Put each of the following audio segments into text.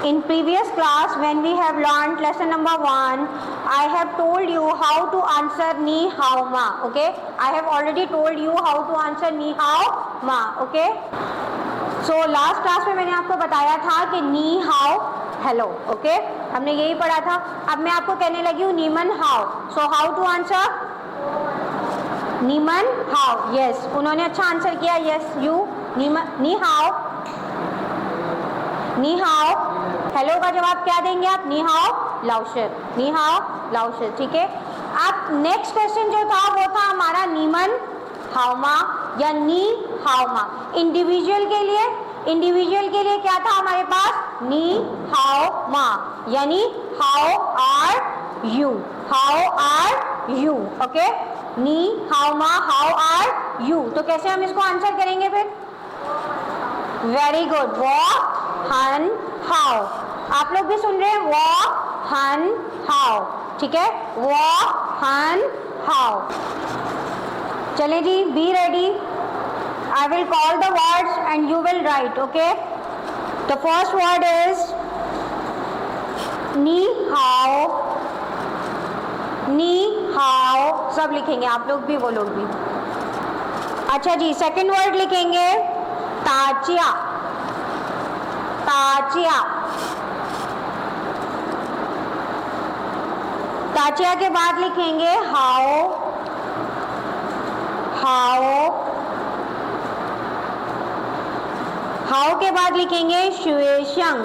In previous class, when we have learned lesson number 1, I have told you how to answer ni hao ma. Okay, I have already told you how to answer ni hao ma. Okay, so last class में मैंने आपको बताया था कि ni hao hello. Okay, हमने यही पढ़ा था. अब मैं आपको कहने लगी हूँ नीमन हाउ. So how to answer? नीमन हाउ. Yes, उन्होंने अच्छा आंसर किया. Yes, you नी हाउ. नी हाउ. हेलो का जवाब क्या देंगे आप? नी हाउ लाउशर. नी हाउ लाउशर. ठीक है. अब नेक्स्ट क्वेश्चन जो था वो था हमारा नीमन हाउमा या नी हाउमा. इंडिविजुअल के लिए क्या था हमारे पास? नी हाउ मा, यानी how are you. How are you. Okay, नी हाउ मा, हाउ आर यू. तो कैसे हम इसको आंसर करेंगे फिर? Very good. वो हन हाउ. आप लोग भी सुन रहे हैं? वो हन हाउ. ठीक है, वो हन हाउ. चले जी, be ready. I will call the words and you will write. Okay, the first word is नी हाउ. नी हाउ सब लिखेंगे, आप लोग भी वो लोग भी. अच्छा जी, सेकंड वर्ड लिखेंगे ताचिया. ताचिया. ताचिया के बाद लिखेंगे हाओ. हाओ. हाओ के बाद लिखेंगे शुएशंग.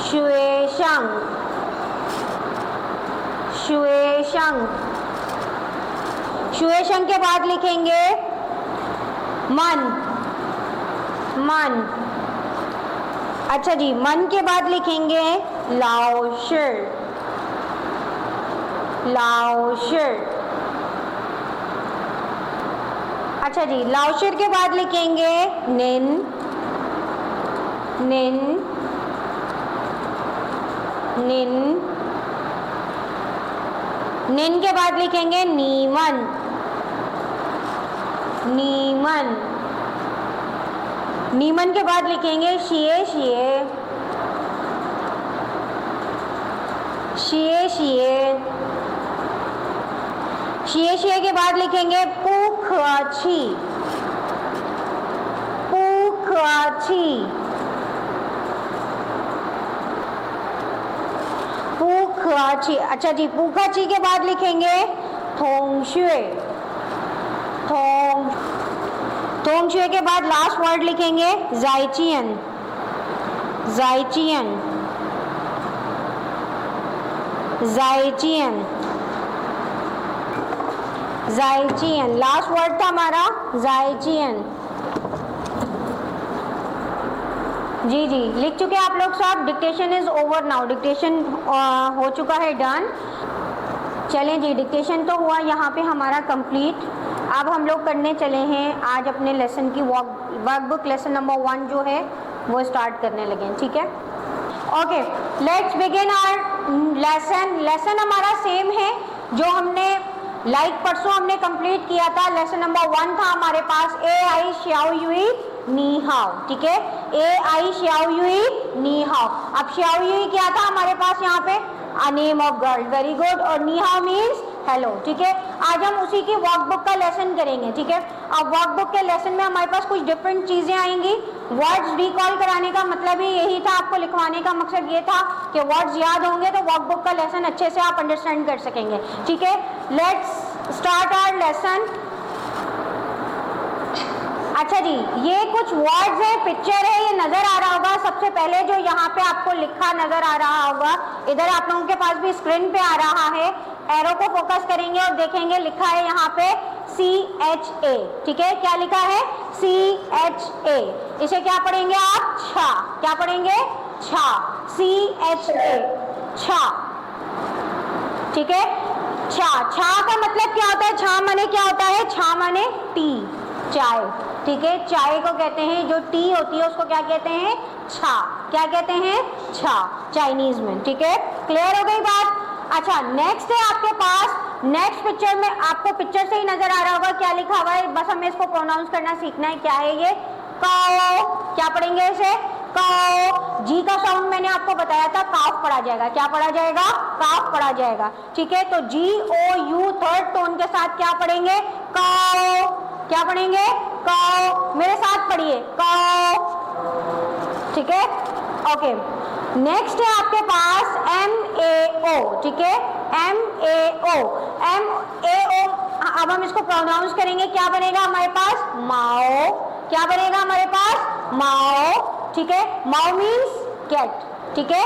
शुएशंग. शुएशंग. शुएशंग के बाद लिखेंगे मन. मन. अच्छा जी, मन के बाद लिखेंगे लाओशर. लाओशर. अच्छा जी, लाओशर के बाद लिखेंगे निन. निन. निन. निन के बाद लिखेंगे नीमन. नीमन. नीमन के बाद लिखेंगे शिए. शिए. शिए. शिए. शिए. शिए के बाद लिखेंगे पुखची. पुखची. पुखची. अच्छा जी, पुखची के बाद लिखेंगे थोंगशुए. थोंग. थोंगशुए के बाद लास्ट वर्ड लिखेंगे जाइचियन. जाइचियन. जाइचियन. जाइचियन. लास्ट वर्ड था हमारा जाइचियन. जी जी, लिख चुके आप लोग सब. Dictation is over now. Dictation हो चुका है, डन. चलें जी, डिक्टेशन तो हुआ यहाँ पे हमारा कंप्लीट. अब हम लोग करने चले हैं आज अपने लेसन की वर्कबुक. लेसन नंबर 1 जो है वो स्टार्ट करने लगे. ठीक है, okay, let's begin our lesson. Lesson हमारा सेम है जो हमने परसों हमने कंप्लीट किया था. लेसन नंबर 1 था हमारे पास ए आई श्याओ युई नी हाउ. ठीक है, ए आई श्याओ युई नी हाउ. अब श्याओ युई क्या था हमारे पास यहाँ पे? A name of girl. Very good. और नी हाउ मीन्स हेलो. ठीक है, आज हम उसी की वर्कबुक का लेसन करेंगे. ठीक है, अब वर्कबुक के लेसन में हमारे पास कुछ डिफरेंट चीजें आएंगी. वर्ड्स रिकॉल कराने का मतलब ही यही था, आपको लिखवाने का मकसद ये था कि वर्ड्स याद होंगे तो वर्कबुक का लेसन अच्छे से आप अंडरस्टैंड कर सकेंगे. ठीक है, लेट्स स्टार्ट आवर लेसन. अच्छा जी, ये कुछ वर्ड्स है, पिक्चर है, ये नजर आ रहा होगा. सबसे पहले जो यहाँ पे आपको लिखा नजर आ रहा होगा, इधर आप लोगों के पास भी स्क्रीन पे आ रहा है. एरो को फोकस करेंगे और देखेंगे लिखा है यहाँ पे CHA. ठीक है, क्या लिखा है? CHA. इसे क्या पढ़ेंगे आप? छा. क्या पढ़ेंगे? छा. CHA. छा. ठीक है, छा. छा का मतलब क्या होता है? छा माने क्या होता है? छा माने टी, चाय. ठीक है, चाय को कहते हैं, जो टी होती है उसको क्या कहते हैं? छा. क्या कहते हैं? छा, चाइनीज में. ठीक है, क्लियर हो गई बात. अच्छा, नेक्स्ट है आपके पास. नेक्स्ट पिक्चर में आपको पिक्चर से ही नजर आ रहा होगा क्या लिखा हुआ है. बस हमें इसको प्रोनाउंस करना सीखना है. क्या है ये? काओ. क्या पढ़ेंगे इसे? काओ। जी का साउंड मैंने आपको बताया था काफ पढ़ा जाएगा, क्या पढ़ा जाएगा, काफ पढ़ा जाएगा, ठीक है। तो जी ओ यू थर्ड टोन के साथ क्या पढ़ेंगे, काओ, क्या पढ़ेंगे, काओ। मेरे साथ पढ़िए, काओ, ठीक है, ओके। नेक्स्ट है आपके पास MAO, ठीक है, MAO, MAO। अब हम इसको प्रोनाउंस करेंगे, क्या बनेगा हमारे पास, माओ, क्या बनेगा हमारे पास, माओ, ठीक है। माओ मीन्स कैट, ठीक है।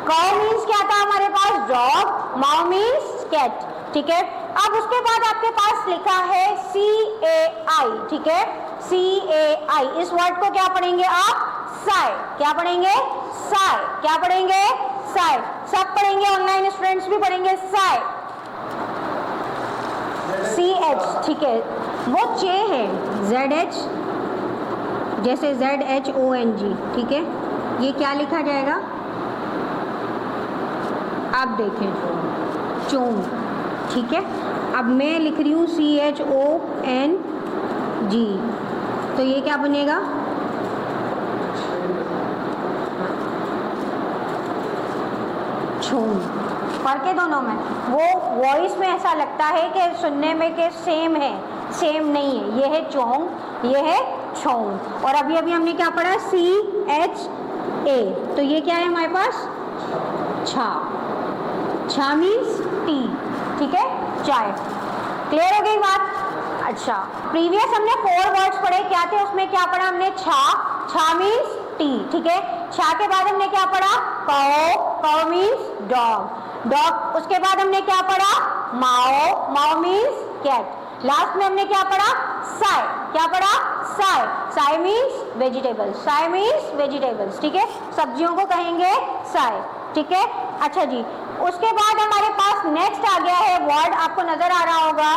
काओ मीन्स क्या था हमारे पास, डॉग, माओ मीन्स कैट, ठीक है। अब उसके बाद आपके पास लिखा है CAI, ठीक है, CAI। इस वर्ड को क्या पढ़ेंगे आप, साय, क्या पढ़ेंगे, साय, क्या पढ़ेंगे, साय। सब पढ़ेंगे, ऑनलाइन स्टूडेंट्स भी पढ़ेंगे साय, CH, ठीक है। वो चे है, ZH, जैसे ZHONG, ठीक है। ये क्या लिखा जाएगा, आप देखें, चोंग, ठीक है। अब मैं लिख रही हूँ CHONG, तो ये क्या बनेगा, छोंग। फर्क है दोनों में, वो वॉइस में ऐसा लगता है कि सुनने में कि सेम है, सेम नहीं है। ये है चोंग, ये है छोंग। और अभी अभी हमने क्या पढ़ा, CHA, तो ये क्या है हमारे पास, छा, छा मीन्स टी, ठीक है, चाय। क्लियर हो गई बात। अच्छा, प्रीवियस हमने 4 वर्ड्स पढ़े, क्या थे उसमें, क्या पढ़ा हमने, छा, छा मीन्स टी, ठीक है। छा के बाद हमने क्या पढ़ा, काओ, काओ मीन्स डॉग, डॉग। उसके बाद हमने क्या पढ़ा, माओ, माओ मीन्स कैट। लास्ट में हमने क्या पढ़ा, साय, क्या पढ़ा, Sai, Sai means vegetables, Sai means vegetables, ठीक है। सब्जियों को कहेंगे साय, ठीक है। अच्छा जी, उसके बाद हमारे पास नेक्स्ट आ गया है वर्ड, आपको नजर आ रहा होगा,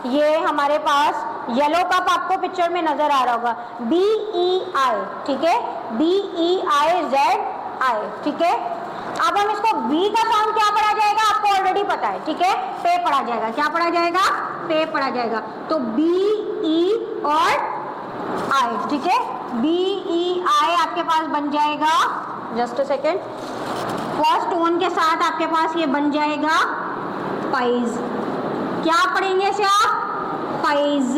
ये हमारे पास येलो कप आपको पिक्चर में नजर आ रहा होगा, BEI, ठीक है, BEIZI, ठीक है। अब हम इसको बी का साउंड क्या पढ़ा जाएगा, आपको ऑलरेडी पता है, ठीक है, पे पढ़ा जाएगा, क्या पढ़ा जाएगा, पे पढ़ा जाएगा। तो BE और I, ठीक है, BEI आपके पास बन जाएगा, just a second, first tone के साथ आपके पास ये बन जाएगा पाइज। क्या पढ़ेंगे इसे आप, पाइज।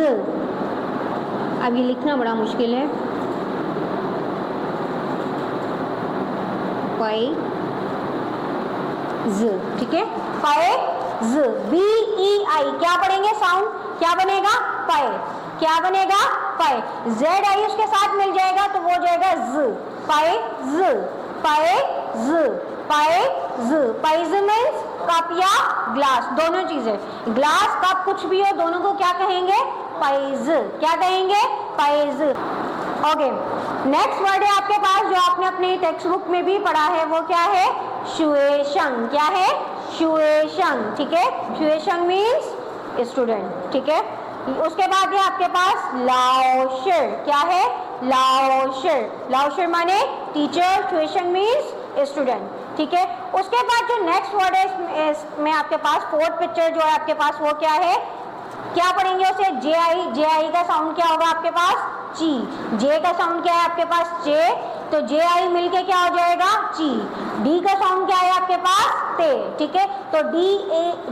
अब ये लिखना बड़ा मुश्किल है, पाइज, ठीक है, पाइज, BEI। क्या पढ़ेंगे साउंड, क्या बनेगा, पाए, क्या बनेगा, पाए। ZI उसके साथ मिल जाएगा तो वो हो जाएगा ज, pies, pies, pies. Pies means cup या ग्लास, दोनों चीजें, ग्लास कप कुछ भी हो, दोनों को क्या कहेंगे, पाइज, क्या कहेंगे, पाइज। ओके, नेक्स्ट वर्ड है आपके पास जो आपने अपने टेक्स्ट बुक में भी पढ़ा है, वो क्या है, शुएशंग, क्या है, शुएशंग, ठीक है। शुएशंग मीन्स स्टूडेंट, ठीक है। उसके बाद ये आपके पास लाओशिर, क्या है, लाओशिर, लाओशिर माने टीचर, शुएशंग मीन्स स्टूडेंट, ठीक है। उसके बाद जो नेक्स्ट वर्ड है इसमें आपके पास फोर्थ पिक्चर जो है आपके पास, वो क्या है, क्या पढ़ेंगे उसे, JI, JI का साउंड क्या होगा आपके पास, ची, जे का साउंड क्या है आपके पास, चे, तो JI मिलके क्या हो जाएगा, ची। डी का साउंड क्या है आपके पास, ते, ठीक है, तो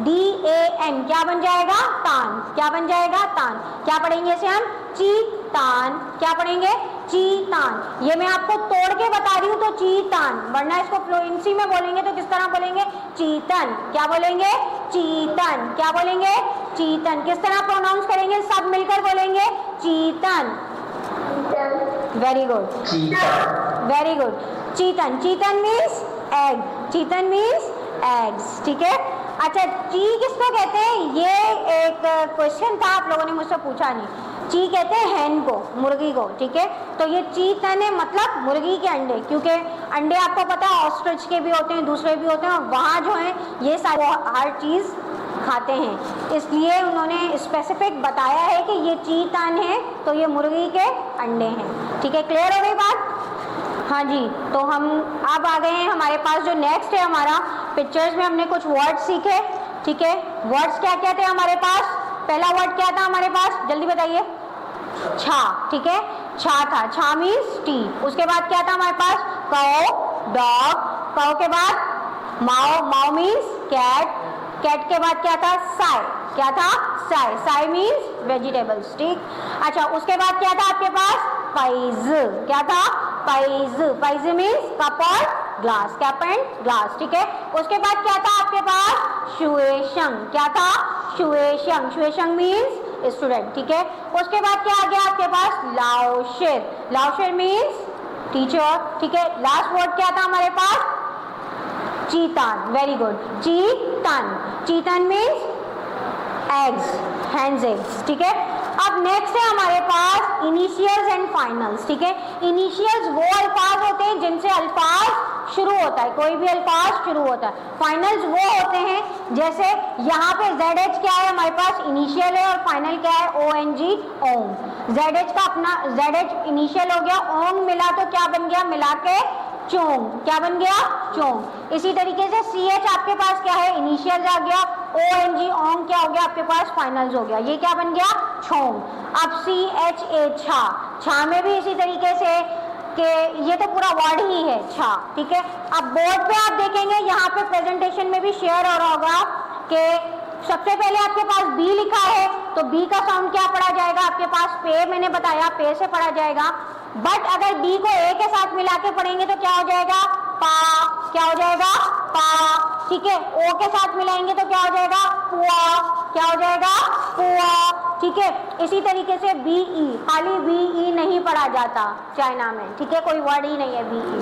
DAN क्या बन जाएगा, तान, क्या बन जाएगा, तान। क्या पढ़ेंगे इसे हम, चीतान, क्या पढ़ेंगे, चीतान। ये मैं आपको तोड़ के बता रही हूँ, तो चीतान, वरना इसको फ्लुएंसी में बोलेंगे तो किस तरह बोलेंगे, चीतन, क्या बोलेंगे, चीतन, क्या बोलेंगे, चीतन। किस तरह प्रोनाउंस करेंगे, सब मिलकर बोलेंगे, चीतन। वेरी गुड, वेरी गुड, चीतन। चीतन मीन्स एग, चीतन मीन्स एग्स, ठीक है। अच्छा, ची किसको कहते हैं, ये एक क्वेश्चन था, आप लोगों ने मुझसे पूछा नहीं। ची कहते हैं हैन को, मुर्गी को, ठीक है। तो ये चीतन है, मतलब मुर्गी के अंडे, क्योंकि अंडे आपको पता है ऑस्ट्रिच के भी होते हैं, दूसरे भी होते हैं, और वहाँ जो है ये सारे हर चीज़ खाते हैं, इसलिए उन्होंने स्पेसिफिक बताया है कि ये चीतन है, तो ये मुर्गी के अंडे हैं, ठीक है। क्लियर हो गई बात। हाँ जी, तो हम अब आ गए हैं हमारे पास जो नेक्स्ट है हमारा, पिक्चर्स में हमने कुछ वर्ड्स सीखे, ठीक है। वर्ड्स क्या क्या थे हमारे पास, पहला वर्ड क्या था हमारे पास, जल्दी बताइए, छा, ठीक है। छा था, छा मीन्स टी। उसके बाद क्या था हमारे पास, काउ, डॉग, काउ के बाद माओ, माओ मीन्स कैट, कैट के बाद क्या था, साय, क्या था, साय, साय मीन्स वेजिटेबल्स, ठीक। अच्छा उसके बाद क्या था आपके पास, पाइज, क्या था, पाइज, पाइज मीन्स कप और ग्लास, कप एंड ग्लास, ठीक है। उसके बाद क्या था आपके पास, शुएशंग, क्या था, शुएशंग, शुएशंग मीन्स स्टूडेंट, ठीक है। उसके बाद क्या आ गया आपके पास, लाओशेर, लाओशेर मीन्स टीचर, ठीक है। लास्ट वर्ड क्या था हमारे पास, चीतान, वेरी गुड, चीतान, चीतान मीन्स एग्स, हैंड्स एग्स, ठीक है। अब नेक्स्ट है हमारे पास इनिशियल्स एंड फाइनल्स, ठीक है। इनिशियल्स वो अल्फाज होते हैं जिनसे अल्फाज शुरू होता है, कोई भी अल्फाज शुरू होता है। फाइनल्स वो होते हैं जैसे यहाँ पे ZH क्या है हमारे पास, इनिशियल है, और फाइनल क्या है, ONG, ओंग। ZH का अपना ZH इनिशियल हो गया, ओंग मिला तो क्या बन गया, मिला के चोंग, क्या बन गया, चोंग। इसी तरीके से CH आपके पास क्या है, इनिशियल आ गया, ONG, ओंग क्या हो गया आपके पास, फाइनल्स हो गया, ये क्या बन गया, छोंग। अब CHA, छा, छा में भी इसी तरीके से कि ये तो पूरा वर्ड ही है, छा, ठीक है। अब बोर्ड पे आप देखेंगे, यहाँ पे प्रेजेंटेशन में भी शेयर हो रहा होगा कि सबसे पहले आपके पास B लिखा है, तो B का साउंड क्या पढ़ा जाएगा आपके पास, पे, मैंने बताया पे से पढ़ा जाएगा। बट अगर B को A के साथ मिला के पढ़ेंगे तो क्या हो जाएगा, पा, क्या हो जाएगा, पा, ठीक है। O के साथ मिलाएंगे तो क्या हो जाएगा, पुआ, क्या हो जाएगा, पुआ, ठीक है। इसी तरीके से BE, खाली BE नहीं पढ़ा जाता चाइना में, ठीक है, कोई वर्ड ही नहीं है BE,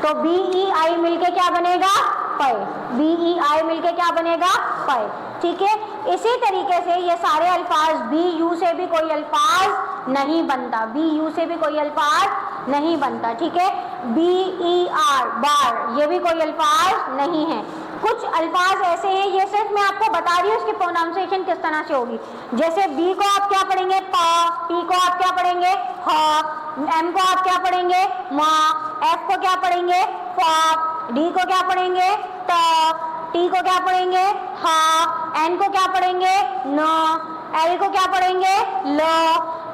तो BEI मिलके क्या बनेगा, पै, BEI मिलके क्या बनेगा, पै, ठीक है। इसी तरीके से ये सारे अल्फाज, BU से भी कोई अल्फाज नहीं बनता, BU से भी कोई अल्फाज नहीं बनता, ठीक है। BER, बार, ये भी कोई अल्फाज नहीं है। कुछ अल्फाज ऐसे हैं, ये सिर्फ मैं आपको बता रही हूँ इसकी प्रोनाउंसिएशन किस तरह से होगी। जैसे B को आप क्या पढ़ेंगे, पा, P को आप क्या पढ़ेंगे, हा, M को आप क्या पढ़ेंगे, मा, F को क्या पढ़ेंगे, फा, D को क्या पढ़ेंगे, ता, T को क्या पढ़ेंगे, हा, N को क्या पढ़ेंगे, न, L को क्या पढ़ेंगे, ल,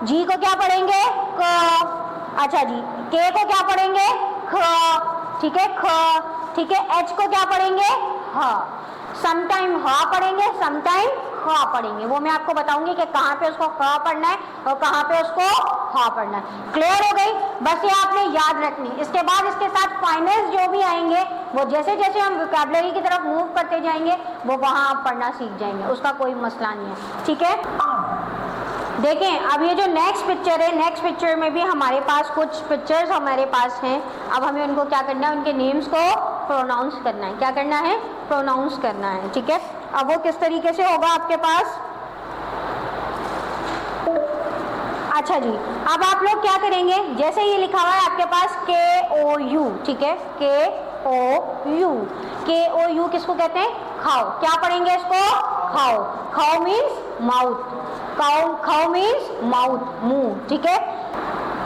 G को क्या पढ़ेंगे, क, अच्छा जी, K को क्या पढ़ेंगे, ख, ठीक है, ख, ठीक है। H को क्या पढ़ेंगे, ह, समटाइम ह पढ़ेंगे, समटाइम ख पढ़ेंगे, वो मैं आपको बताऊंगी कि कहाँ पे उसको ख पढ़ना है और कहाँ पे उसको ह पढ़ना है। क्लियर हो गई, बस ये आपने याद रखनी। इसके बाद इसके साथ फाइनल्स जो भी आएंगे वो जैसे जैसे हम वोकैबुलरी की तरफ मूव करते जाएंगे वो वहाँ आप पढ़ना सीख जाएंगे, उसका कोई मसला नहीं है, ठीक है। देखें अब ये जो नेक्स्ट पिक्चर है, नेक्स्ट पिक्चर में भी हमारे पास कुछ पिक्चर्स हमारे पास हैं। अब हमें उनको क्या करना है, उनके नेम्स को प्रोनाउंस करना है, क्या करना है, प्रोनाउंस करना है, ठीक है। अब वो किस तरीके से होगा आपके पास, अच्छा जी, अब आप लोग क्या करेंगे, जैसे ये लिखा हुआ है आपके पास KOU, ठीक है, KOU, KOU किसको कहते हैं, खाओ, क्या पढ़ेंगे इसको, खाओ, खाओ मीन्स माउथ, खाओ, खाओ मीन्स माउथ, मुंह, ठीक है।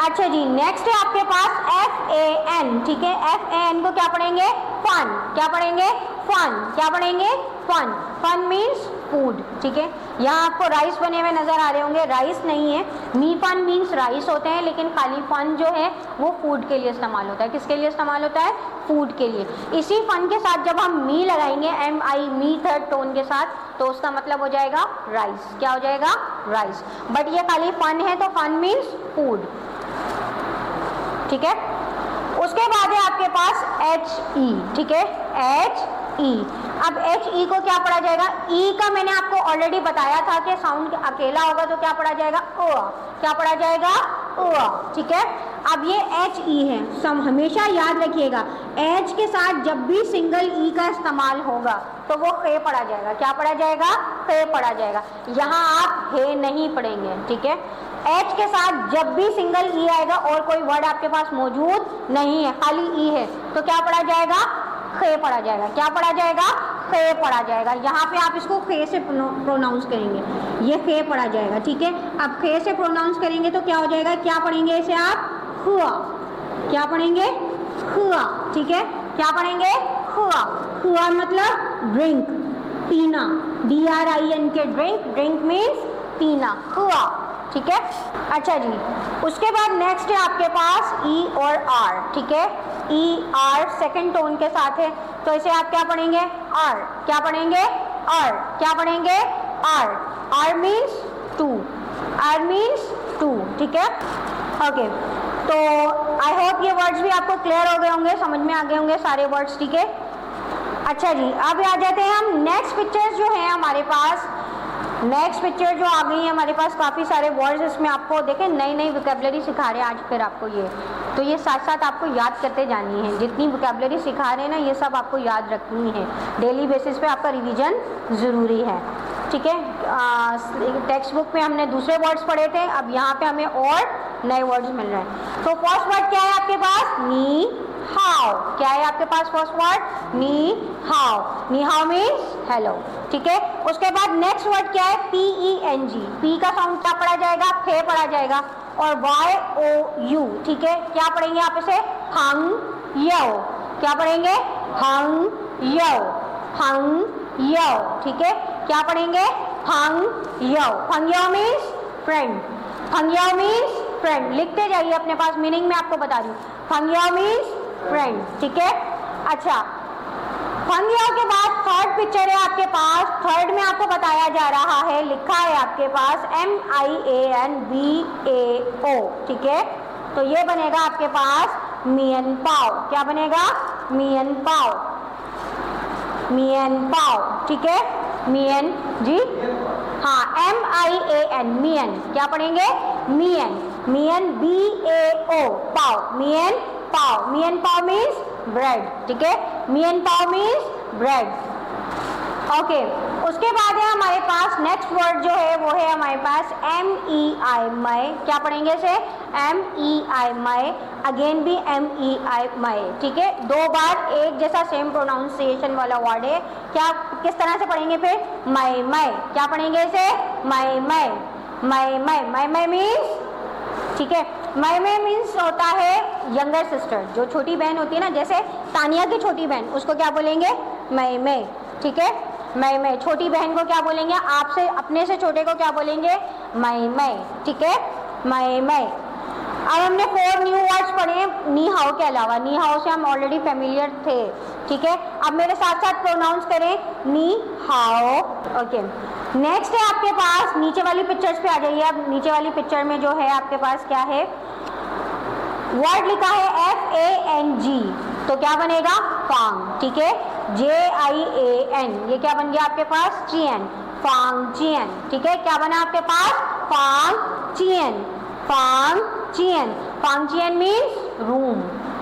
अच्छा जी, नेक्स्ट है आपके पास FAN, ठीक है। FAN को क्या पढ़ेंगे, फन, क्या पढ़ेंगे, फन, क्या पढ़ेंगे, फन, फन मीन्स फूड, ठीक है। यहाँ आपको राइस बने हुए नजर आ रहे होंगे, राइस नहीं है, मी फन मीन्स राइस होते हैं, लेकिन खाली फन जो है वो फूड के लिए इस्तेमाल होता है। किसके लिए इस्तेमाल होता है, फूड के लिए। इसी फन के साथ जब हम मी लगाएंगे, MI, मी थर्ड टोन के साथ, तो उसका मतलब हो जाएगा राइस, क्या हो जाएगा, राइस। बट ये खाली फन है तो फन मीन्स फूड, ठीक है। उसके बाद है आपके पास HE, ठीक है, HE। अब HE को क्या पढ़ा जाएगा, E का मैंने आपको ऑलरेडी बताया था कि साउंड अकेला होगा तो क्या पढ़ा जाएगा, क्या पढ़ा जाएगा, ठीक है। अब ये HE है, सब हमेशा याद रखिएगा, H के साथ जब भी सिंगल E का इस्तेमाल होगा तो वो खे पढ़ा जाएगा, क्या पढ़ा जाएगा, खे पढ़ा जाएगा। यहाँ आप हे नहीं पढ़ेंगे, ठीक है। H के साथ जब भी सिंगल E आएगा और कोई वर्ड आपके पास मौजूद नहीं है, खाली E है, तो क्या पढ़ा जाएगा, खे पढ़ा जाएगा, क्या पढ़ा जाएगा, खे पढ़ा जाएगा। यहाँ पे आप इसको खे से प्रोनाउंस करेंगे, ये खे पढ़ा जाएगा, ठीक है। अब खे से प्रोनाउंस करेंगे तो क्या हो जाएगा, क्या पढ़ेंगे इसे आप, हुआ, क्या पढ़ेंगे, हुआ, ठीक है, क्या पढ़ेंगे, हुआ, हुआ मतलब ड्रिंक, पीना, DRINK, ड्रिंक, ड्रिंक मीन्स पीना, हुआ, ठीक है। अच्छा जी, उसके बाद नेक्स्ट है आपके पास ई और आर, ठीक है। ई आर सेकंड टोन के साथ है, तो इसे आप क्या पढ़ेंगे? आर। क्या पढ़ेंगे? आर। क्या पढ़ेंगे? आर। आर मीन्स टू, आर मीन्स टू, ठीक है। ओके, तो आई होप ये वर्ड्स भी आपको क्लियर हो गए होंगे, समझ में आ गए होंगे सारे वर्ड्स, ठीक है। अच्छा जी, अब आ जाते हैं हम नेक्स्ट पिक्चर्स जो हैं हमारे पास। नेक्स्ट पिक्चर जो आ गई है हमारे पास, काफ़ी सारे वर्ड्स इसमें आपको देखें नई नई वोकैबुलरी सिखा रहे हैं आज फिर आपको ये, तो ये साथ साथ आपको याद करते जानी है। जितनी वोकैबुलरी सिखा रहे हैं ना, ये सब आपको याद रखनी है। डेली बेसिस पे आपका रिवीजन ज़रूरी है, ठीक है। टेक्स्ट बुक में हमने दूसरे वर्ड्स पढ़े थे, अब यहाँ पे हमें और नए वर्ड्स मिल रहे हैं। तो फर्स्ट वर्ड क्या है आपके पास? नी हाउ। क्या है आपके पास फर्स्ट वर्ड? नी हाउ। नी हाउ मीन्स हेलो, ठीक है। उसके बाद नेक्स्ट वर्ड क्या है? P E N G. P का साउंड क्या पढ़ा जाएगा? फे पढ़ा जाएगा, और वाई ओ यू, ठीक है। क्या पढ़ेंगे आप इसे? हंग यो। क्या पढ़ेंगे? हंग यो, हंग यो, ठीक है। क्या पढ़ेंगे? हंग यो। हंग यो मीन्स फ्रेंड। हंग यो मीन्स फ्रेंड। लिखते जाइए अपने पास, मीनिंग में आपको बता रही हूँ। हंग यो मीन्स फ्रेंड, ठीक है। अच्छा, हंग यो के बाद थर्ड पिक्चर है आपके पास। थर्ड में आपको बताया जा रहा है, लिखा है आपके पास MIANBAO, ठीक है। तो ये बनेगा आपके पास मियन पाव। क्या बनेगा? मियन पाव, मियन पाव, ठीक है। मियन जी, हाँ, MIAN, मियन। क्या पढ़ेंगे? मियन। मियन BAO, पाव। मियन पाव। मियन पाव मीन्स ब्रेड, ठीक है। मियन पाव मीन्स ब्रेड, ओके। उसके बाद है हमारे पास नेक्स्ट वर्ड जो है वो है हमारे पास MEI, मई। क्या पढ़ेंगे इसे? MEI, मई। अगेन भी MEI, मई, ठीक है। दो बार एक जैसा सेम प्रोनाउंसिएशन वाला वर्ड है। क्या, किस तरह से पढ़ेंगे फिर? मई मई। क्या पढ़ेंगे इसे? मई मई, मई मई। मई मई मीन्स, ठीक है। मई मई मीन्स होता है यंगर सिस्टर, जो छोटी बहन होती है ना, जैसे तानिया की छोटी बहन, उसको क्या बोलेंगे? मई मई, ठीक है। मई मई। छोटी बहन को क्या बोलेंगे? आपसे, अपने से छोटे को क्या बोलेंगे? मई मई, ठीक है। मई मई। अब हमने 4 न्यू वर्ड्स पढ़े नी हाउ के अलावा। नी हाउ से हम ऑलरेडी फेमिलियर थे, ठीक है। अब मेरे साथ साथ प्रोनाउंस करें, नी हाउ, ओके। नेक्स्ट है आपके पास, नीचे वाली पिक्चर्स पे आ जाइए। अब नीचे वाली पिक्चर में जो है आपके पास क्या है? वर्ड लिखा है FANG, तो क्या बनेगा? फांग, ठीक है। JIAN, ये क्या बन गया आपके पास? चियन, फांग चियन, ठीक है। क्या बना आपके पास? फांग चियन, फांग चियन। फांग चियन मीन्स रूम।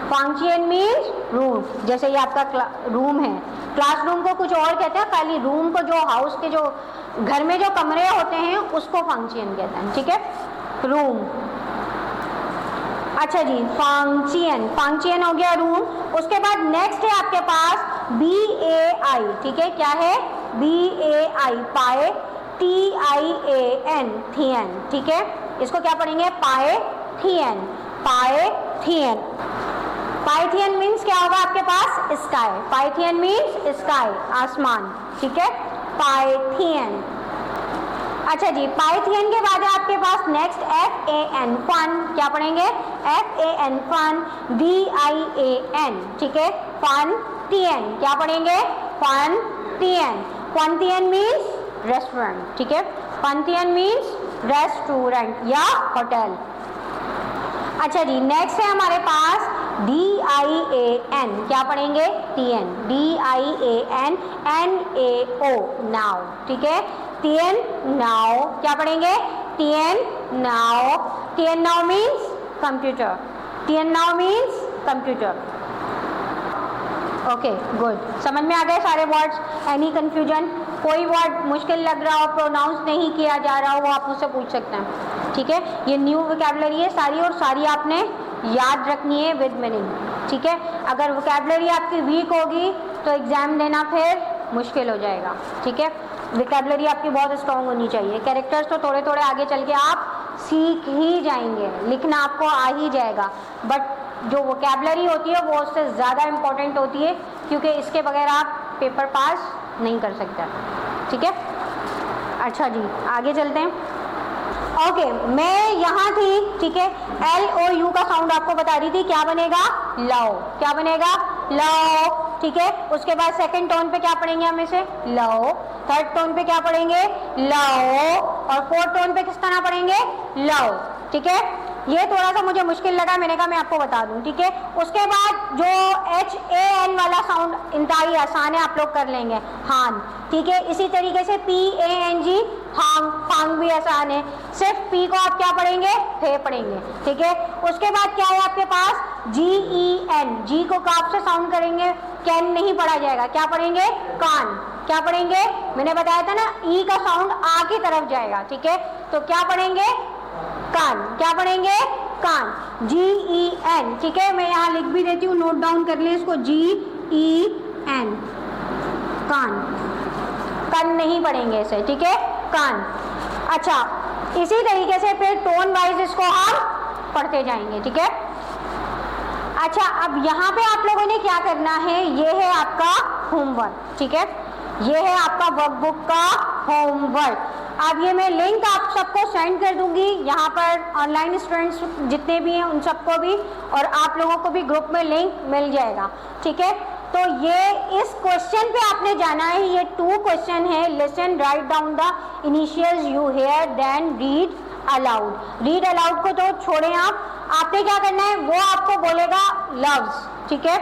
फांग चियन मीन्स रूम। जैसे ये आपका रूम है, क्लासरूम को कुछ और कहते हैं, खाली रूम को, जो हाउस के, जो घर में जो कमरे होते हैं, उसको फंक्शन कहते हैं, ठीक है। रूम। अच्छा जी, फंक्शन, फंक्शन हो गया रूम। उसके बाद नेक्स्ट है आपके पास BAI, ठीक है। क्या है? BAI, पाए। TIAN, थियन, ठीक है। इसको क्या पढ़ेंगे? पाए थियन, पाए थियन। पाइथियन मीन्स क्या होगा आपके पास? स्काई। पाइथियन मीन्स स्काई, आसमान, ठीक है। पाइथियन। अच्छा जी, पाइथियन के बाद है आपके पास नेक्स्ट FAN, फन। क्या पढ़ेंगे? FAN, fun. DIAN, ठीक है। फन तियन। क्या पढ़ेंगे? Fun Teeyan. Fun Teeyan means restaurant, ठीक है। फन तियन मीन्स रेस्टोरेंट या होटल। अच्छा जी, नेक्स्ट है हमारे पास DIAN। क्या पढ़ेंगे? TN। DIAN NAO, नाउ, ठीक है। TN now. क्या पढ़ेंगे? TN now. TN now means computer. TN now means computer, okay, good. समझ में आ गए सारे वर्ड्स? Any confusion? कोई वर्ड मुश्किल लग रहा हो, प्रोनाउंस नहीं किया जा रहा हो, वो आप मुझसे पूछ सकते हैं, ठीक है। ये न्यू वोकैबुलरी है सारी, और सारी आपने याद रखनी है विद मीनिंग, ठीक है। अगर वोकैबुलरी आपकी वीक होगी तो एग्जाम देना फिर मुश्किल हो जाएगा, ठीक है। वोकैबुलरी आपकी बहुत स्ट्रॉन्ग होनी चाहिए। कैरेक्टर्स तो थोड़े थोड़े आगे चल के आप सीख ही जाएंगे, लिखना आपको आ ही जाएगा, बट जो वोकैबुलरी होती है वो उससे ज़्यादा इम्पोर्टेंट होती है, क्योंकि इसके बगैर आप पेपर पास नहीं कर सकते, ठीक है। अच्छा जी, आगे चलते हैं। ओके, मैं यहाँ थी, ठीक है, एल और यू का साउंड आपको बता रही थी, क्या बनेगा, लव, क्या बनेगा, लव, ठीक है। उसके बाद सेकंड टोन पे क्या पढ़ेंगे हम इसे, लव, थर्ड टोन पे क्या पढ़ेंगे, लव, और फोर्थ टोन पे किस तरह पढ़ेंगे, लव, ठीक है। ये थोड़ा सा मुझे मुश्किल लगा, मैंने कहा मैं आपको बता दूं, ठीक है। उसके बाद जो HAN वाला साउंड इंतहाई आसान है, आप लोग कर लेंगे, हान, ठीक है। इसी तरीके से PANG, हांग, फांग भी आसान है, सिर्फ P को आप क्या पढ़ेंगे, फे पढ़ेंगे, ठीक है। उसके बाद क्या है आपके पास, GEN, जी को काफ से साउंड करेंगे, कैन नहीं पढ़ा जाएगा, क्या पढ़ेंगे, कान, क्या पढ़ेंगे, मैंने बताया था ना, ई का साउंड आ की तरफ जाएगा, ठीक है। तो क्या पढ़ेंगे, कान, क्या पढ़ेंगे, कान, GEN, ठीक है। मैं यहाँ लिख भी देती हूँ, नोट डाउन कर लें इसको, GEN, कान, कान नहीं पढ़ेंगे इसे, ठीक है, कान। अच्छा, इसी तरीके से फिर टोन वाइज इसको हम पढ़ते जाएंगे, ठीक है। अच्छा, अब यहाँ पे आप लोगों ने क्या करना है, ये है आपका होमवर्क, ठीक है, ये है आपका वर्कबुक का होमवर्क। अब ये मैं लिंक आप सबको सेंड कर दूंगी, यहाँ पर ऑनलाइन स्टूडेंट्स जितने भी हैं उन सबको भी, और आप लोगों को भी ग्रुप में लिंक मिल जाएगा, ठीक है। तो ये इस क्वेश्चन पे आपने जाना है, ये 2 क्वेश्चन है, listen, write down the initials you hear, then read aloud. Read aloud को तो छोड़ें आप, आपने क्या करना है, वो आपको बोलेगा लफ्ज, ठीक है,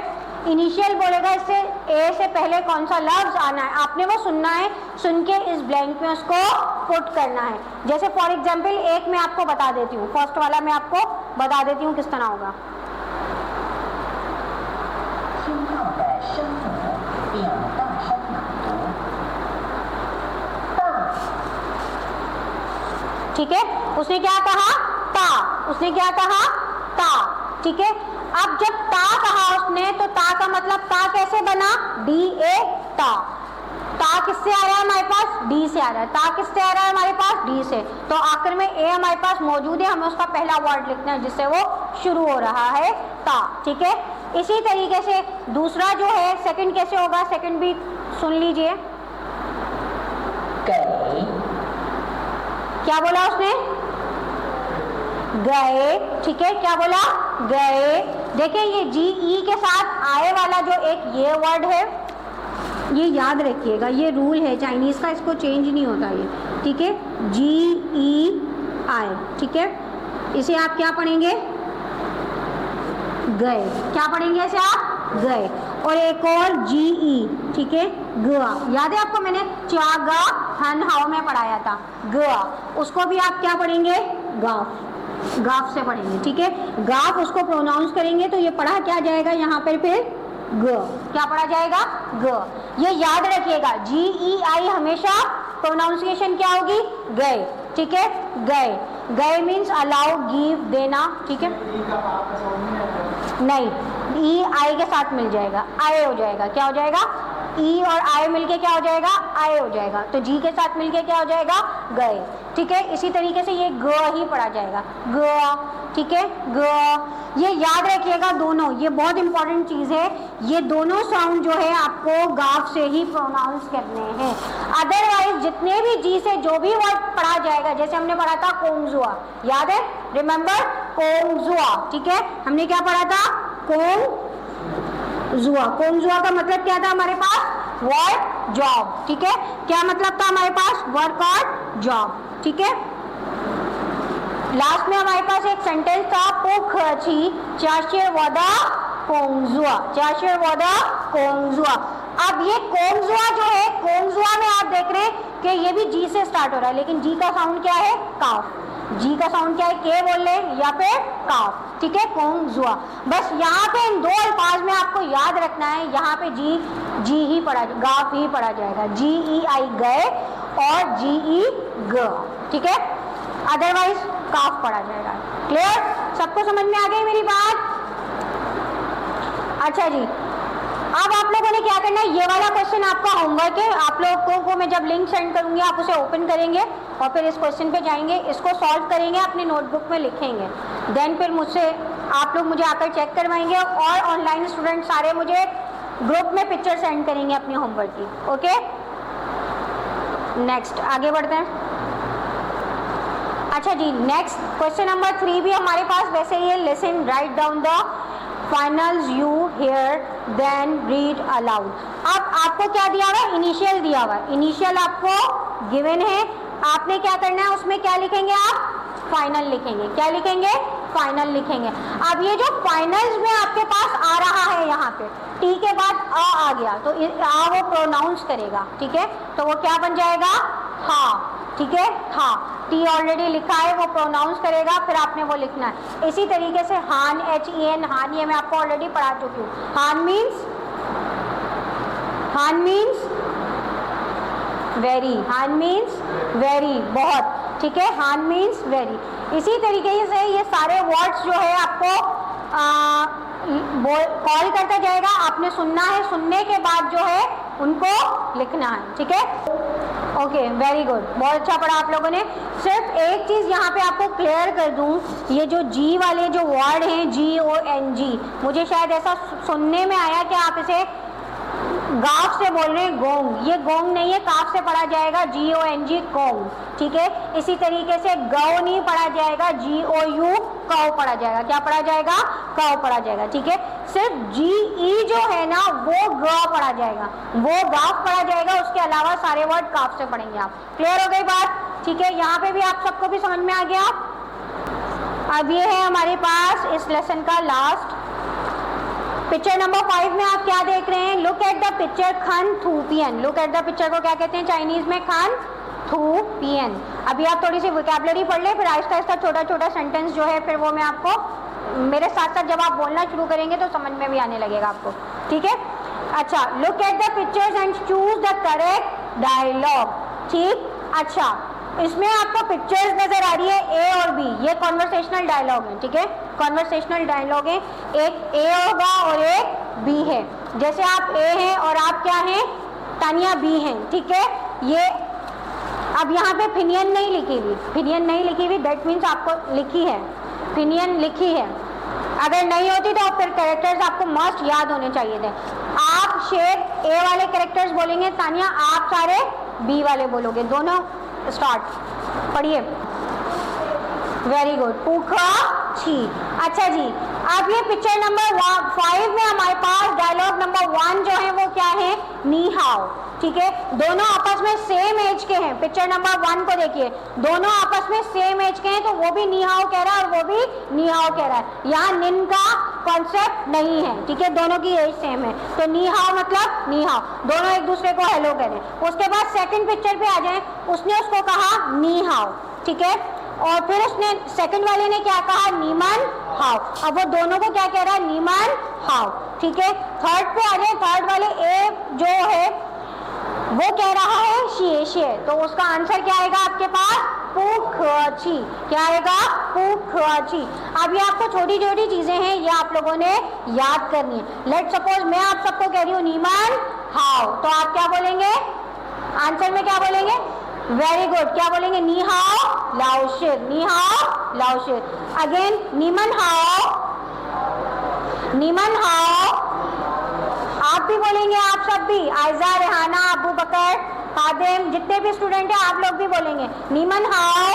इनिशियल बोलेगा, इससे ए से पहले कौन सा लफ्ज आना है, आपने वो सुनना है, सुन के इस ब्लैंक में उसको पुट करना है। जैसे फॉर एग्जांपल एक मैं आपको बता देती हूँ, फर्स्ट वाला मैं आपको बता देती हूँ किस तरह होगा। ठीक है, उसने क्या कहा, ता, उसने क्या कहा, ता, ठीक है। अब जब ता कहा उसने, तो ता का मतलब ता कैसे बना, DA, ता, ता किससे आ रहा है हमारे पास, डी से आ रहा है, ता किससे आ रहा है हमारे पास, डी से, तो आखिर में ए हमारे पास मौजूद है, हमें उसका पहला वर्ड लिखना है जिससे वो शुरू हो रहा है, ता, ठीक है। इसी तरीके से दूसरा जो है सेकंड कैसे होगा, सेकंड भी सुन लीजिए, क्या बोला उसने, गए, ठीक है, क्या बोला, गए। देखिए ये GE के साथ आए वाला जो एक ये वर्ड है, ये याद रखिएगा, ये रूल है चाइनीज का, इसको चेंज नहीं होता ये, ठीक है, GEI, ठीक है। इसे आप क्या पढ़ेंगे, गए, क्या पढ़ेंगे इसे आप, गए। और एक और GE, ठीक है, गा, याद है आपको, मैंने चा गा हन हाउ में पढ़ाया था, गा, उसको भी आप क्या पढ़ेंगे, गाफ, गाफ से पढ़ेंगे, ठीक है। गाफ उसको प्रोनाउंस करेंगे तो ये पढ़ा क्या जाएगा यहाँ पर, फिर ग, क्या पढ़ा जाएगा, ग। ये याद रखिएगा, GEI हमेशा प्रोनाउंसिएशन क्या होगी, गए, ठीक है, गए। गए मीन्स अलाउ, गिव, देना, ठीक है, नहीं, EI के साथ मिल जाएगा, आए हो जाएगा, क्या हो जाएगा, ई और आए मिलके क्या हो जाएगा, आए हो जाएगा, तो जी के साथ मिलके क्या हो जाएगा, गए, ठीक है। इसी तरीके से ये ग ही पढ़ा जाएगा, ग, ठीक है, ग। ये याद रखिएगा दोनों, ये बहुत इंपॉर्टेंट चीज है, ये दोनों साउंड जो है आपको गाफ से ही प्रोनाउंस करने हैं, अदरवाइज जितने भी जी से जो भी वर्ड पढ़ा जाएगा, जैसे हमने पढ़ा था कोंगजुआ, याद है, रिमेंबर, कोंगजुआ, ठीक है, हमने क्या पढ़ा था, कोंगजुआ। कोंगजुआ का मतलब क्या था हमारे पास, वर्क, जॉब, ठीक है, क्या मतलब था हमारे पास, वर्क और जॉब, ठीक है। लास्ट में हमारे पास एक सेंटेंस था, पुख छी चाशे वदा कोंगजुआ, चाशे वदा कोंगजुआ। अब ये कोंगजुआ जो है, कोंगजुआ में आप देख रहे हैं कि ये भी जी से स्टार्ट हो रहा है, लेकिन जी का साउंड क्या है, काफ, जी का साउंड क्या है, के बोल ले या फिर काफ, ठीक है, कोंगजुआ। बस यहाँ पे इन 2 अल्फाज में आपको याद रखना है, यहाँ पे जी ही पढ़ा, गाफ ही पढ़ा जाएगा, GEI गए और GE ग, ठीक है, अदरवाइज काफ पढ़ा जाएगा। क्लियर, सबको समझ में आ गई मेरी बात। अच्छा जी, अब आप लोगों ने क्या करना है, ये वाला क्वेश्चन आपका होमवर्क है, आप लोगों को मैं जब लिंक सेंड करूंगी आप उसे ओपन करेंगे और फिर इस क्वेश्चन पे जाएंगे, इसको सॉल्व करेंगे, अपनी नोटबुक में लिखेंगे, देन फिर मुझसे आप लोग मुझे आकर चेक करवाएंगे, और ऑनलाइन स्टूडेंट सारे मुझे ग्रुप में पिक्चर सेंड करेंगे अपने होमवर्क की, ओके। नेक्स्ट आगे बढ़ते हैं। अच्छा जी, नेक्स्ट क्वेश्चन नंबर 3 भी हमारे पास वैसे ही है। Listen, write down the finals you hear then read aloud. अब आपको क्या दिया हुआ है? इनिशियल दिया हुआ है। इनिशियल आपको गिवन है, आपने क्या करना है, उसमें क्या लिखेंगे आप? फाइनल लिखेंगे। क्या लिखेंगे? फाइनल लिखेंगे। अब ये जो फाइनल्स में आपके पास आ रहा है, यहाँ पे टी के बाद आ गया, तो आ वो प्रोनाउंस करेगा, ठीक है, तो वो क्या बन जाएगा? हा, ठीक है, हा। टी ऑलरेडी लिखा है, वो प्रोनाउंस करेगा, फिर आपने वो लिखना है। इसी तरीके से हान, HEN, हान, ये मैं आपको ऑलरेडी पढ़ा चुकी हूँ। हान मीन्स वेरी, हान मीन्स वेरी, बहुत, ठीक है, हान मीन्स वेरी। इसी तरीके से ये सारे वर्ड्स जो है आपको कॉल करता जाएगा, आपने सुनना है, सुनने के बाद जो है उनको लिखना है, ठीक है। ओके, वेरी गुड, बहुत अच्छा पढ़ा आप लोगों ने। सिर्फ एक चीज़ यहाँ पे आपको क्लियर कर दूँ, ये जो जी वाले जो वर्ड हैं, GONG, मुझे शायद ऐसा सुनने में आया कि आप इसे गाफ से बोल रहे हैं, गोंग। ये गोंग नहीं है, काफ से पढ़ा जाएगा, GONG, गोंग, ठीक है। इसी तरीके से गौ नहीं पढ़ा जाएगा, GOU, कौ पढ़ा जाएगा। क्या पढ़ा जाएगा? कौ पढ़ा जाएगा, ठीक है। सिर्फ GE जो है ना, वो ग पढ़ा जाएगा, वो गाफ पढ़ा जाएगा। उसके अलावा सारे वर्ड काफ से पढ़ेंगे आप। क्लियर हो गई बात? ठीक है, यहाँ पे भी आप सबको भी समझ में आ गया। अब ये है हमारे पास इस लेसन का लास्ट पिक्चर नंबर 5 में आप क्या देख रहे हैं? लुक एट द पिक्चर खन थू पियन। लुक एट द पिक्चर को क्या कहते हैं चाइनीज में? खन थू पियन। अभी आप थोड़ी सी वोकैबुलरी पढ़ लें, फिर आहिस्ता आहिस्ता छोटा छोटा सेंटेंस जो है फिर वो मैं आपको मेरे साथ साथ जब आप बोलना शुरू करेंगे तो समझ में भी आने लगेगा आपको, ठीक है। अच्छा, look at the pictures and choose the correct dialogue, ठीक। अच्छा, इसमें आपको पिक्चर्स नजर आ रही है ए और बी, ये कॉन्वर्सेशनल डायलॉग है, ठीक है, कॉन्वर्सेशनल डायलॉग है। एक ए होगा और एक बी है। जैसे आप ए हैं और आप क्या हैं? तानिया बी हैं, ठीक है। ये अब यहाँ पे फिनियन नहीं लिखी हुई, फिनियन नहीं लिखी हुई, दैट मीन्स आपको लिखी है, फिनियन लिखी है। अगर नहीं होती तो फिर कैरेक्टर्स आपको मस्ट याद होने चाहिए थे। आप शेर ए वाले कैरेक्टर्स बोलेंगे, तानिया आप सारे बी वाले बोलोगे। दोनों स्टार्ट, पढ़िए। वेरी गुड, पूखा छी। अच्छा जी, अब ये पिक्चर नंबर 5 में हमारे पास डायलॉग नंबर 1 जो है वो क्या है? नी हाउ, ठीक है। दोनों आपस में सेम एज के हैं। पिक्चर नंबर 1 को देखिए, दोनों आपस में सेम एज के हैं, तो वो भी नी हाउ कह रहा है और वो भी नी हाउ कह रहा है। यहाँ निन का कॉन्सेप्ट नहीं है, ठीक है, दोनों की एज सेम है, तो नी हाउ मतलब नी हाउ, दोनों एक दूसरे को हेलो कह रहे हैं। उसके बाद सेकंड पिक्चर पे आ जाए, उसने उसको कहा नी हाउ, ठीक है, और फिर उसने सेकंड वाले ने क्या कहा? नीमन हाउ। अब वो दोनों को क्या कह रहा है? नीमन हाउ, ठीक है। थर्ड पे आ जाए, थर्ड वाले ए जो है वो कह रहा है शिए, तो उसका आंसर क्या आएगा आपके पास? पुखची। क्या आएगा? पुखची। अब ये आपको छोटी छोटी चीजें हैं, ये आप लोगों ने याद करनी है। लेट सपोज मैं आप सबको कह रही हूँ नीमन हाउ, तो आप क्या बोलेंगे? आंसर में क्या बोलेंगे? वेरी गुड, क्या बोलेंगे? नी हाउ लाओशिर, नी हाउ लाओशिर। अगेन नीमन हाउ, नीमन हाउ, आप भी बोलेंगे, आप सब भी, आयजा, रेहाना, अबू बकर, खादिम, जितने भी स्टूडेंट हैं आप लोग भी बोलेंगे नीमन हाउ।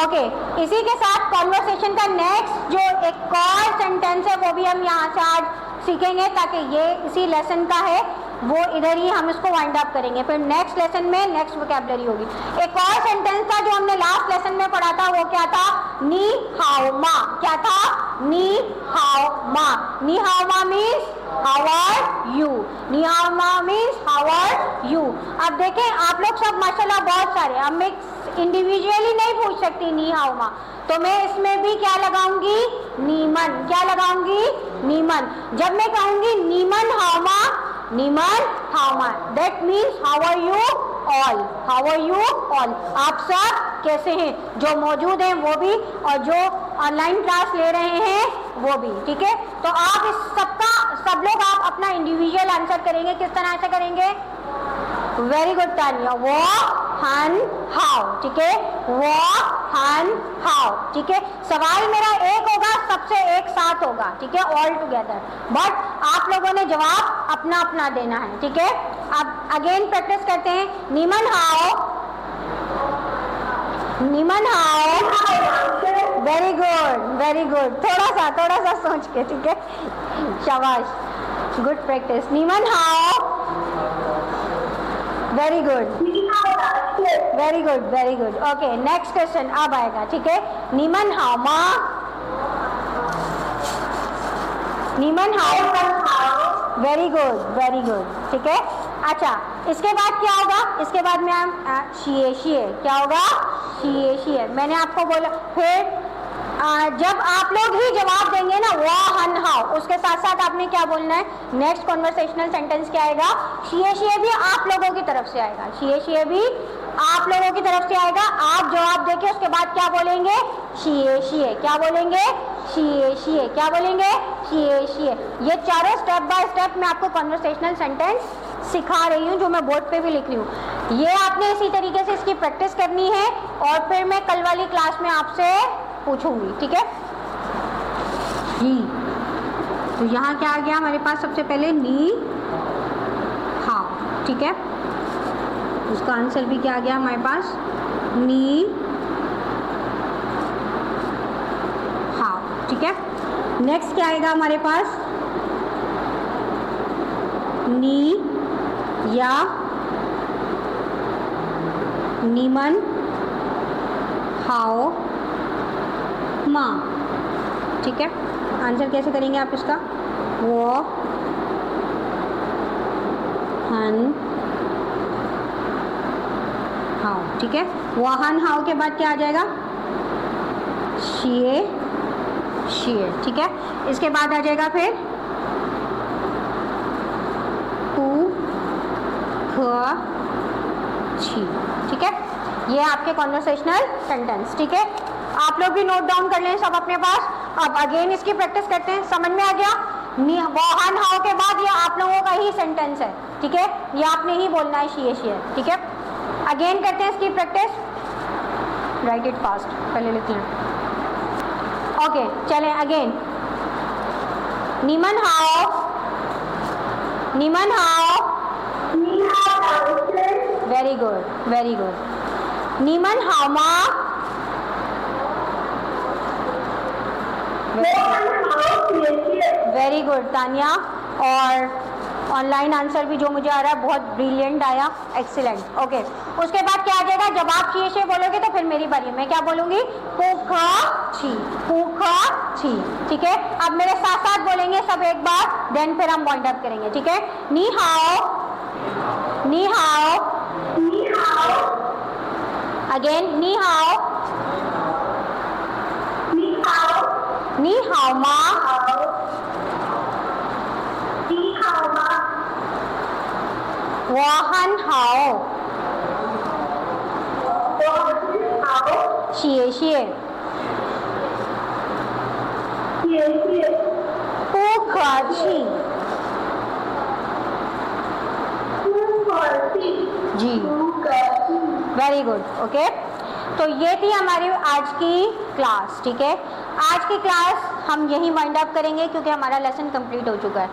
ओके, इसी के साथ कॉन्वर्सेशन का नेक्स्ट जो एक और सेंटेंस है वो भी हम यहाँ से आज सीखेंगे, ताकि ये इसी लेसन का है, वो इधर ही हम इसको वाइंड अप करेंगे। फिर नेक्स्ट लेसन में नेक्स्ट वोकैबुलरी होगी। एक और सेंटेंस था जो हमने लास्ट लेसन में पढ़ा था, वो क्या था? नी हाउ मा। क्या था? नी हाउ मा। नी हाउ मा मीन्स हाउ आर यू, नी हाउ मा मीन्स हाउ आर यू। अब देखें आप लोग सब माशाल्लाह बहुत सारे, अब मैं इंडिविजुअली नहीं पूछ सकती नी हाउ मा, तो मैं इसमें भी क्या लगाऊंगी? नीमन। क्या लगाऊंगी? नीमन। जब मैं कहूंगी नीमन हाउ मा, नीमन हाउ मा, that means how are you all, how are you all, आप सब कैसे हैं? जो मौजूद हैं वो भी और जो ऑनलाइन क्लास ले रहे हैं वो भी, ठीक है। तो आप इस सबका सब लोग आप अपना इंडिविजुअल आंसर करेंगे, किस तरह से करेंगे? वेरी गुड तानिया, वो हन हाउ, ठीक है, वो हन हाउ, ठीक है। सवाल मेरा एक होगा, सबसे एक साथ होगा, ठीक है, ऑल टुगेदर, बट आप लोगों ने जवाब अपना अपना देना है, ठीक है। अब अगेन प्रैक्टिस करते हैं। नीमन हाउ, नीमन हाओ, वेरी गुड, थोड़ा सा सोच के, ठीक है, शाबाश, गुड प्रैक्टिस। नीमन हाओ, very good, okay, next question अब आएगा, ठीक है। नीमन हाओ मा, नीमन हाओ, वेरी गुड, ठीक है। अच्छा, इसके बाद क्या होगा? इसके बाद में हम शिए, क्या होगा? शिए, मैंने आपको बोला। फिर जब आप लोग ही जवाब देंगे ना वाह हन हाउ, उसके साथ साथ आपने क्या बोलना है? नेक्स्ट कॉन्वर्सेशनल सेंटेंस क्या आएगा? शिए भी आप लोगों की तरफ से आएगा, शिए भी आप लोगों की तरफ से आएगा। आप जवाब देके उसके बाद क्या बोलेंगे? शिए, क्या बोलेंगे? शिए, क्या बोलेंगे? शिए। ये चारों स्टेप बाय स्टेप मैं आपको कॉन्वर्सेशनल सेंटेंस सिखा रही हूँ, जो मैं बोर्ड पे भी लिख रही हूँ। ये आपने इसी तरीके से इसकी प्रैक्टिस करनी है और फिर मैं कल वाली क्लास में आपसे पूछूंगी, ठीक है जी। तो यहाँ क्या आ गया हमारे पास? सबसे पहले नी हाउ, ठीक है, उसका आंसर भी क्या आ गया हमारे पास? नी हाउ, ठीक है। नेक्स्ट क्या आएगा हमारे पास? नी या नीमन हाओ माँ, ठीक है। आंसर कैसे करेंगे आप इसका? वो हन हाओ, ठीक है। वहन हाओ के बाद क्या आ जाएगा? शिए, ठीक है। इसके बाद आ जाएगा फिर हु ख छी, ठीक है। ये आपके कॉन्वर्सेशनल सेंटेंस, ठीक है। आप लोग भी नोट डाउन कर लें सब अपने पास। अब अगेन इसकी प्रैक्टिस करते हैं। समझ में आ गया? वहन हाउ के बाद ये आप लोगों का ही सेंटेंस है, ठीक है, ये आपने ही बोलना है शिए, ठीक है। अगेन करते हैं इसकी प्रैक्टिस। राइट इट फास्ट, पहले लिख लें। ओके, चलें अगेन। नीमन हाओ, वेरी गुड। नीमन हाओ मा, वेरी गुड तानिया। और ऑनलाइन आंसर भी जो मुझे आ रहा है बहुत ब्रिलियंट आया, एक्सीलेंट। ओके, उसके बाद क्या आ जाएगा? जब आप शी बोलोगे तो फिर मेरी बारी, मैं क्या बोलूंगी? पूखा छी, ठीक है। अब मेरे साथ साथ बोलेंगे सब एक बार, देन फिर हम पॉइंट अप करेंगे, ठीक है। नी हाओ, अगेन नी हाओ मा, वहन हाओ, शिए, पूखी जी, वेरी गुड। ओके, तो ये थी हमारी आज की क्लास, ठीक है। आज की क्लास हम यहीं वाइंड अप करेंगे क्योंकि हमारा लेसन कंप्लीट हो चुका है।